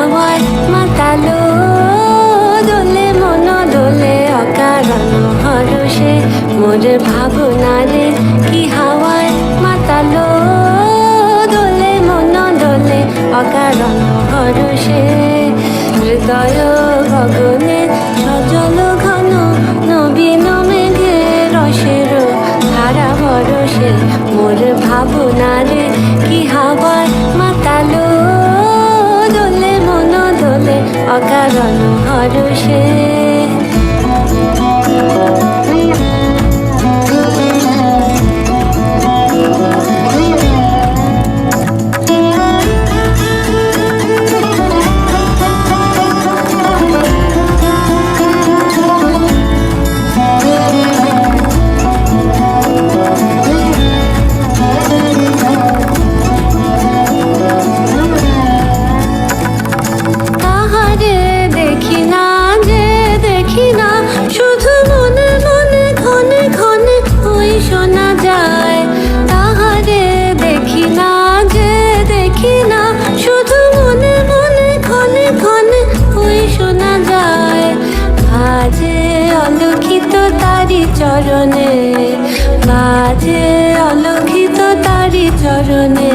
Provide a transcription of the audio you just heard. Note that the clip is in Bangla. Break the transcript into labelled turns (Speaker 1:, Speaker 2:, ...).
Speaker 1: হাওয়ায় মাতালো দোলে মন দোলে অকারণ হরষে মোর ভাবনারে কি হাওয়ায় মাতালো দোলে মন দোলে অকারণ হরষে হৃদয় গগনে সজল ঘন নবীন মেঘে রসের ধারা বরষে মোর ভাবনারে কি হাওয়ায় মাতালো দোলে মন দোলে অকারণ হরষে। চরণে বাজে অলক্ষিত তারি চরণে